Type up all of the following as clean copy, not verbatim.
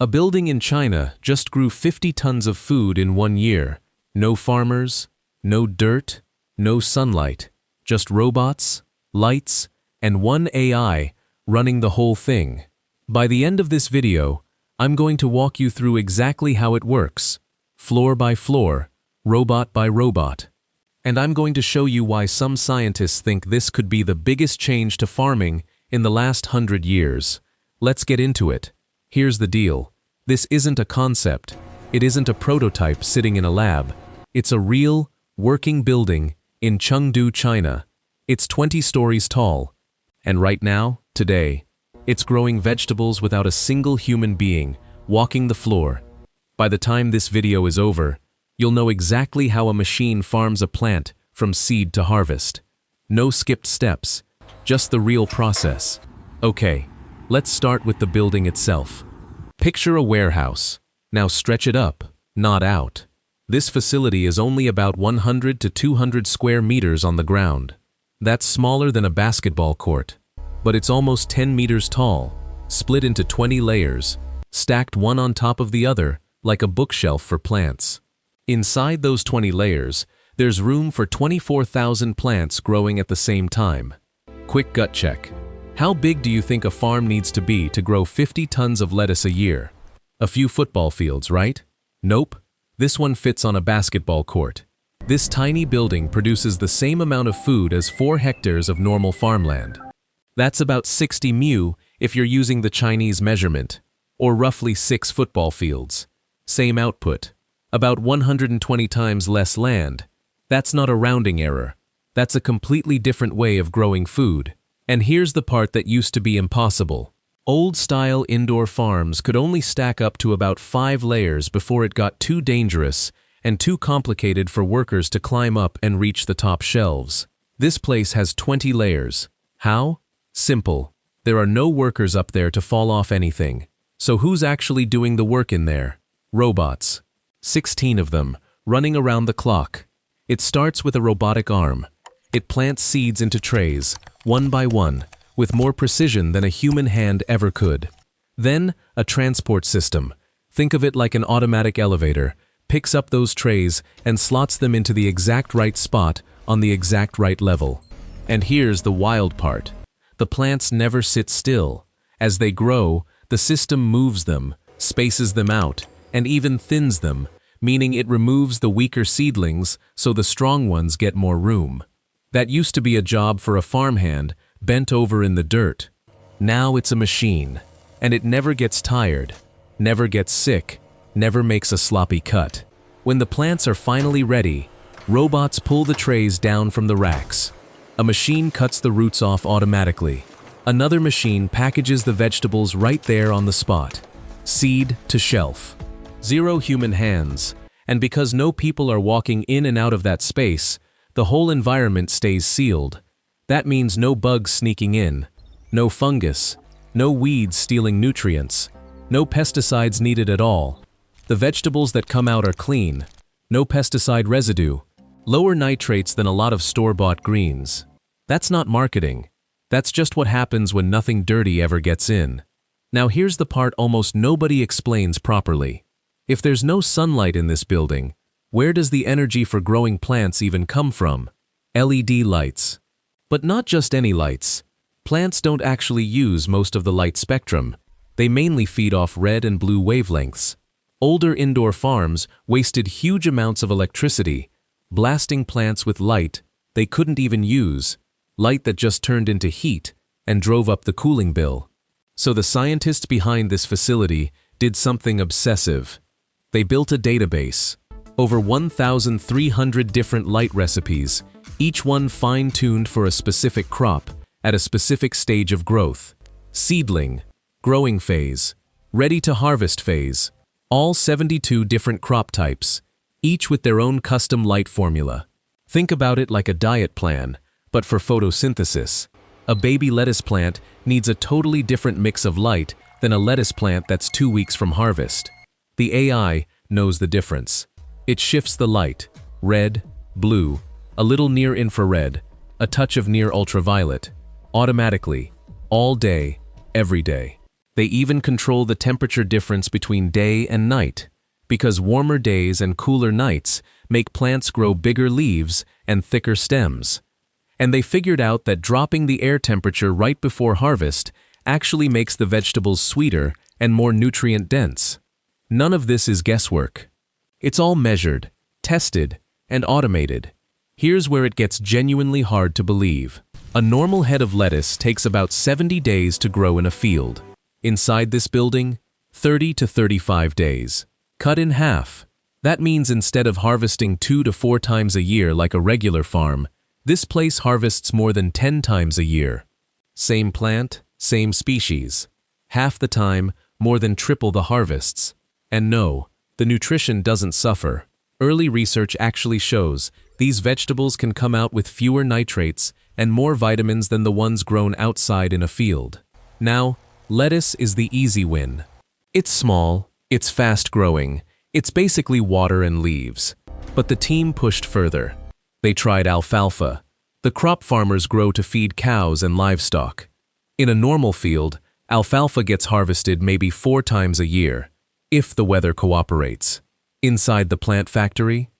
A building in China just grew 50 tons of food in 1 year. No farmers, no dirt, no sunlight, just robots, lights, and one AI running the whole thing. By the end of this video, I'm going to walk you through exactly how it works, floor by floor, robot by robot. And I'm going to show you why some scientists think this could be the biggest change to farming in the last 100 years. Let's get into it. Here's the deal. This isn't a concept. It isn't a prototype sitting in a lab. It's a real, working building in Chengdu, China. It's 20 stories tall. And right now, today, it's growing vegetables without a single human being walking the floor. By the time this video is over, you'll know exactly how a machine farms a plant from seed to harvest. No skipped steps, just the real process. Okay, let's start with the building itself. Picture a warehouse. Now stretch it up, not out. This facility is only about 100 to 200 square meters on the ground. That's smaller than a basketball court. But it's almost 10 meters tall, split into 20 layers, stacked one on top of the other, like a bookshelf for plants. Inside those 20 layers, there's room for 24,000 plants growing at the same time. Quick gut check. How big do you think a farm needs to be to grow 50 tons of lettuce a year? A few football fields, right? Nope. This one fits on a basketball court. This tiny building produces the same amount of food as 4 hectares of normal farmland. That's about 60 mu if you're using the Chinese measurement, or roughly 6 football fields. Same output. About 120 times less land. That's not a rounding error. That's a completely different way of growing food. And here's the part that used to be impossible. Old-style indoor farms could only stack up to about 5 layers before it got too dangerous and too complicated for workers to climb up and reach the top shelves. This place has 20 layers. How? Simple. There are no workers up there to fall off anything. So who's actually doing the work in there? Robots. 16 of them, running around the clock. It starts with a robotic arm. It plants seeds into trays, one by one, with more precision than a human hand ever could. Then, a transport system. Think of it like an automatic elevator, picks up those trays and slots them into the exact right spot on the exact right level. And here's the wild part. The plants never sit still. As they grow, the system moves them, spaces them out, and even thins them, meaning it removes the weaker seedlings so the strong ones get more room. That used to be a job for a farmhand, bent over in the dirt. Now it's a machine, and it never gets tired, never gets sick, never makes a sloppy cut. When the plants are finally ready, robots pull the trays down from the racks. A machine cuts the roots off automatically. Another machine packages the vegetables right there on the spot. Seed to shelf. 0 human hands, and because no people are walking in and out of that space, the whole environment stays sealed. That means no bugs sneaking in, no fungus, no weeds stealing nutrients, no pesticides needed at all. The vegetables that come out are clean, no pesticide residue, lower nitrates than a lot of store-bought greens. That's not marketing. That's just what happens when nothing dirty ever gets in. Now here's the part almost nobody explains properly. If there's no sunlight in this building, where does the energy for growing plants even come from? LED lights. But not just any lights. Plants don't actually use most of the light spectrum. They mainly feed off red and blue wavelengths. Older indoor farms wasted huge amounts of electricity, blasting plants with light they couldn't even use, light that just turned into heat and drove up the cooling bill. So the scientists behind this facility did something obsessive. They built a database. Over 1,300 different light recipes, each one fine-tuned for a specific crop at a specific stage of growth. Seedling, growing phase, ready-to-harvest phase, all 72 different crop types, each with their own custom light formula. Think about it like a diet plan, but for photosynthesis. A baby lettuce plant needs a totally different mix of light than a lettuce plant that's 2 weeks from harvest. The AI knows the difference. It shifts the light, red, blue, a little near-infrared, a touch of near-ultraviolet, automatically, all day, every day. They even control the temperature difference between day and night, because warmer days and cooler nights make plants grow bigger leaves and thicker stems. And they figured out that dropping the air temperature right before harvest actually makes the vegetables sweeter and more nutrient-dense. None of this is guesswork. It's all measured, tested, and automated. Here's where it gets genuinely hard to believe. A normal head of lettuce takes about 70 days to grow in a field. Inside this building, 30 to 35 days. Cut in half. That means instead of harvesting 2 to 4 times a year like a regular farm, this place harvests more than 10 times a year. Same plant, same species. Half the time, more than triple the harvests. And no, the nutrition doesn't suffer. Early research actually shows these vegetables can come out with fewer nitrates and more vitamins than the ones grown outside in a field. Now, lettuce is the easy win. It's small, it's fast-growing, it's basically water and leaves. But the team pushed further. They tried alfalfa. The crop farmers grow to feed cows and livestock. In a normal field, alfalfa gets harvested maybe 4 times a year, if the weather cooperates. Inside the plant factory,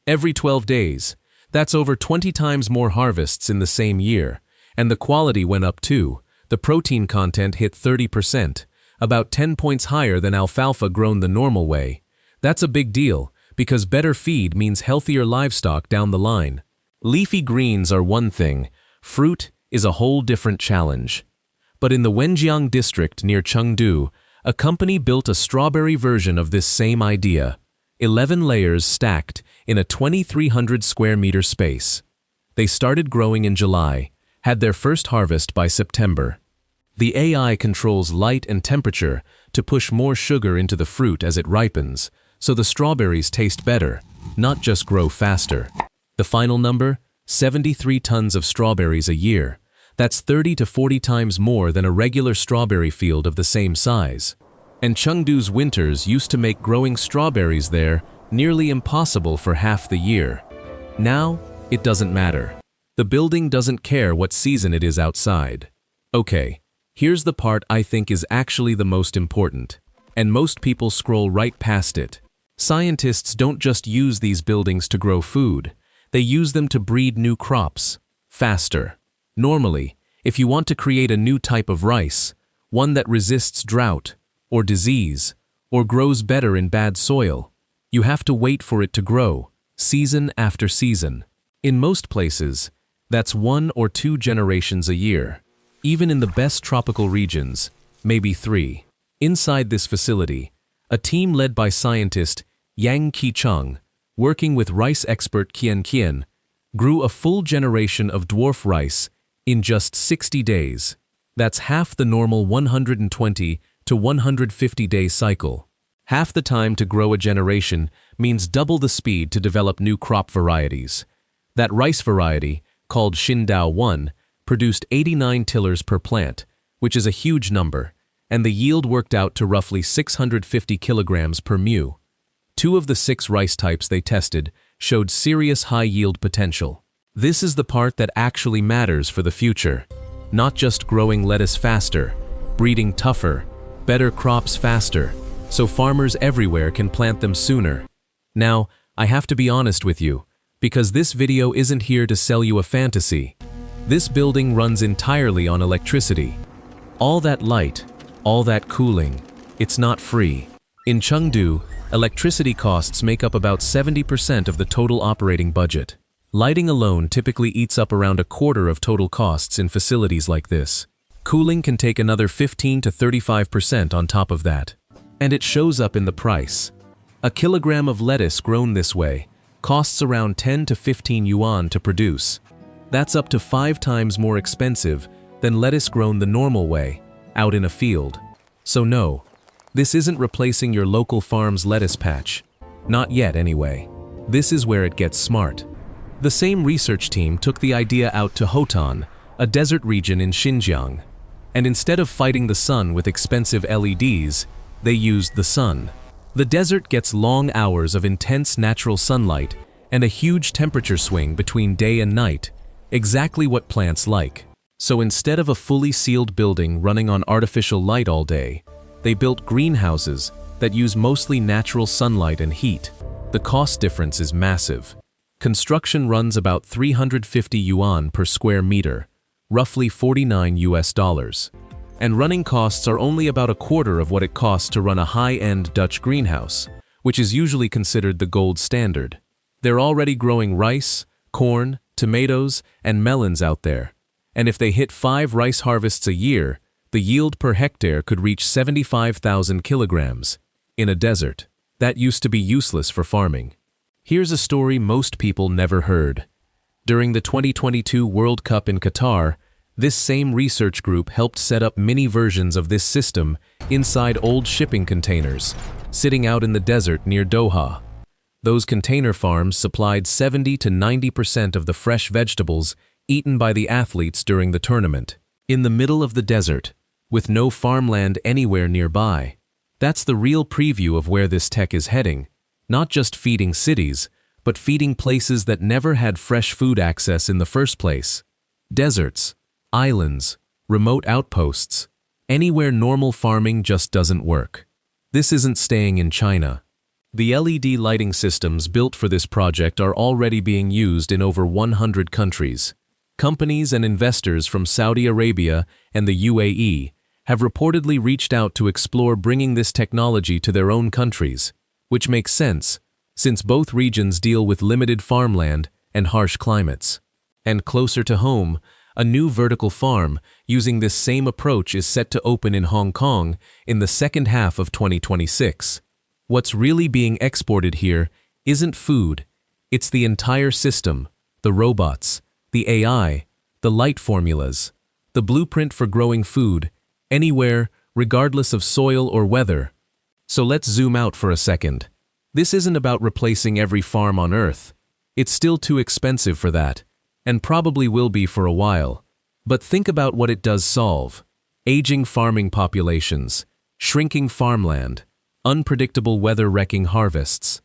every 12 days. That's over 20 times more harvests in the same year, and the quality went up too. The protein content hit 30%, about 10 points higher than alfalfa grown the normal way. That's a big deal, because better feed means healthier livestock down the line. Leafy greens are one thing, fruit is a whole different challenge. But in the Wenjiang district near Chengdu, a company built a strawberry version of this same idea. 11 layers stacked in a 2,300 square meter space. They started growing in July, had their first harvest by September. The AI controls light and temperature to push more sugar into the fruit as it ripens, so the strawberries taste better, not just grow faster. The final number? 73 tons of strawberries a year. That's 30 to 40 times more than a regular strawberry field of the same size. And Chengdu's winters used to make growing strawberries there nearly impossible for half the year. Now, it doesn't matter. The building doesn't care what season it is outside. Okay, here's the part I think is actually the most important, and most people scroll right past it. Scientists don't just use these buildings to grow food, they use them to breed new crops, faster. Normally, if you want to create a new type of rice, one that resists drought, or disease, or grows better in bad soil, you have to wait for it to grow, season after season. In most places, that's 1 or 2 generations a year. Even in the best tropical regions, maybe 3. Inside this facility, a team led by scientist Yang Qicheng, working with rice expert Qian Qian, grew a full generation of dwarf rice in just 60 days. That's half the normal 120 to 150-day cycle. Half the time to grow a generation means double the speed to develop new crop varieties. That rice variety, called Xindao 1, produced 89 tillers per plant, which is a huge number, and the yield worked out to roughly 650 kilograms per mu. 2 of the 6 rice types they tested showed serious high-yield potential. This is the part that actually matters for the future. Not just growing lettuce faster, breeding tougher, better crops faster, so farmers everywhere can plant them sooner. Now, I have to be honest with you, because this video isn't here to sell you a fantasy. This building runs entirely on electricity. All that light, all that cooling, it's not free. In Chengdu, electricity costs make up about 70% of the total operating budget. Lighting alone typically eats up around a quarter of total costs in facilities like this. Cooling can take another 15 to 35% on top of that. And it shows up in the price. A kilogram of lettuce grown this way costs around 10 to 15 yuan to produce. That's up to 5 times more expensive than lettuce grown the normal way, out in a field. So no, this isn't replacing your local farm's lettuce patch. Not yet anyway. This is where it gets smart. The same research team took the idea out to Hotan, a desert region in Xinjiang. And instead of fighting the sun with expensive LEDs, they used the sun. The desert gets long hours of intense natural sunlight and a huge temperature swing between day and night, exactly what plants like. So instead of a fully sealed building running on artificial light all day, They built greenhouses that use mostly natural sunlight and heat. The cost difference is massive. Construction runs about 350 yuan per square meter, roughly $49. And running costs are only about a quarter of what it costs to run a high-end Dutch greenhouse, which is usually considered the gold standard. They're already growing rice, corn, tomatoes, and melons out there. And if they hit 5 rice harvests a year, the yield per hectare could reach 75,000 kilograms. In a desert, that used to be useless for farming. Here's a story most people never heard. During the 2022 World Cup in Qatar, this same research group helped set up mini versions of this system inside old shipping containers, sitting out in the desert near Doha. Those container farms supplied 70 to 90% of the fresh vegetables eaten by the athletes during the tournament. In the middle of the desert, with no farmland anywhere nearby. That's the real preview of where this tech is heading, not just feeding cities, but feeding places that never had fresh food access in the first place. Deserts, islands, remote outposts, anywhere normal farming just doesn't work. This isn't staying in China. The LED lighting systems built for this project are already being used in over 100 countries. Companies and investors from Saudi Arabia and the UAE have reportedly reached out to explore bringing this technology to their own countries, which makes sense, since both regions deal with limited farmland and harsh climates. And closer to home, a new vertical farm using this same approach is set to open in Hong Kong in the second half of 2026. What's really being exported here isn't food, it's the entire system, the robots, the AI, the light formulas, the blueprint for growing food, anywhere, regardless of soil or weather. So let's zoom out for a second. This isn't about replacing every farm on Earth. It's still too expensive for that, and probably will be for a while. But think about what it does solve. Aging farming populations, shrinking farmland, unpredictable weather wrecking harvests.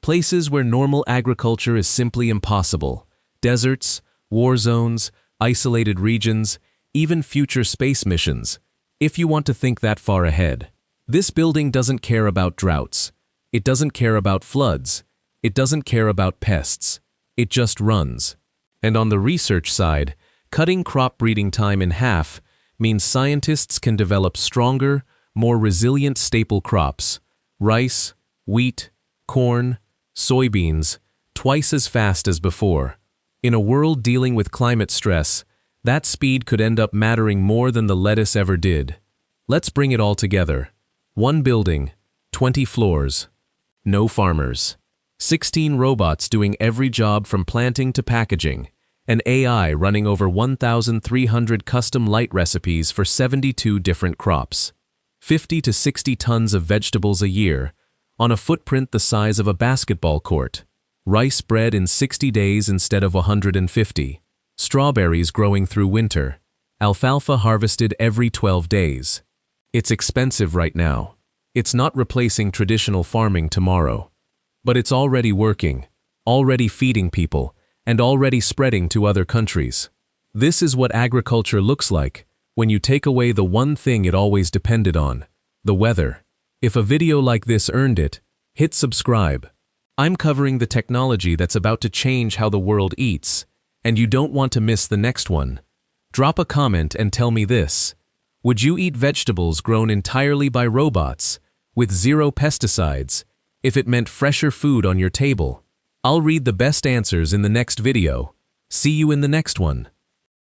Places where normal agriculture is simply impossible. Deserts, war zones, isolated regions, even future space missions, if you want to think that far ahead. This building doesn't care about droughts. It doesn't care about floods. It doesn't care about pests. It just runs. And on the research side, cutting crop breeding time in half means scientists can develop stronger, more resilient staple crops, rice, wheat, corn, soybeans, twice as fast as before. In a world dealing with climate stress, that speed could end up mattering more than the lettuce ever did. Let's bring it all together. 1 building, 20 floors. No farmers. 16 robots doing every job from planting to packaging. An AI running over 1,300 custom light recipes for 72 different crops. 50 to 60 tons of vegetables a year, on a footprint the size of a basketball court. Rice bred in 60 days instead of 150. Strawberries growing through winter. Alfalfa harvested every 12 days. It's expensive right now. It's not replacing traditional farming tomorrow. But it's already working, already feeding people, and already spreading to other countries. This is what agriculture looks like when you take away the one thing it always depended on, the weather. If a video like this earned it, hit subscribe. I'm covering the technology that's about to change how the world eats, and you don't want to miss the next one. Drop a comment and tell me this. Would you eat vegetables grown entirely by robots, with 0 pesticides, if it meant fresher food on your table? I'll read the best answers in the next video. See you in the next one.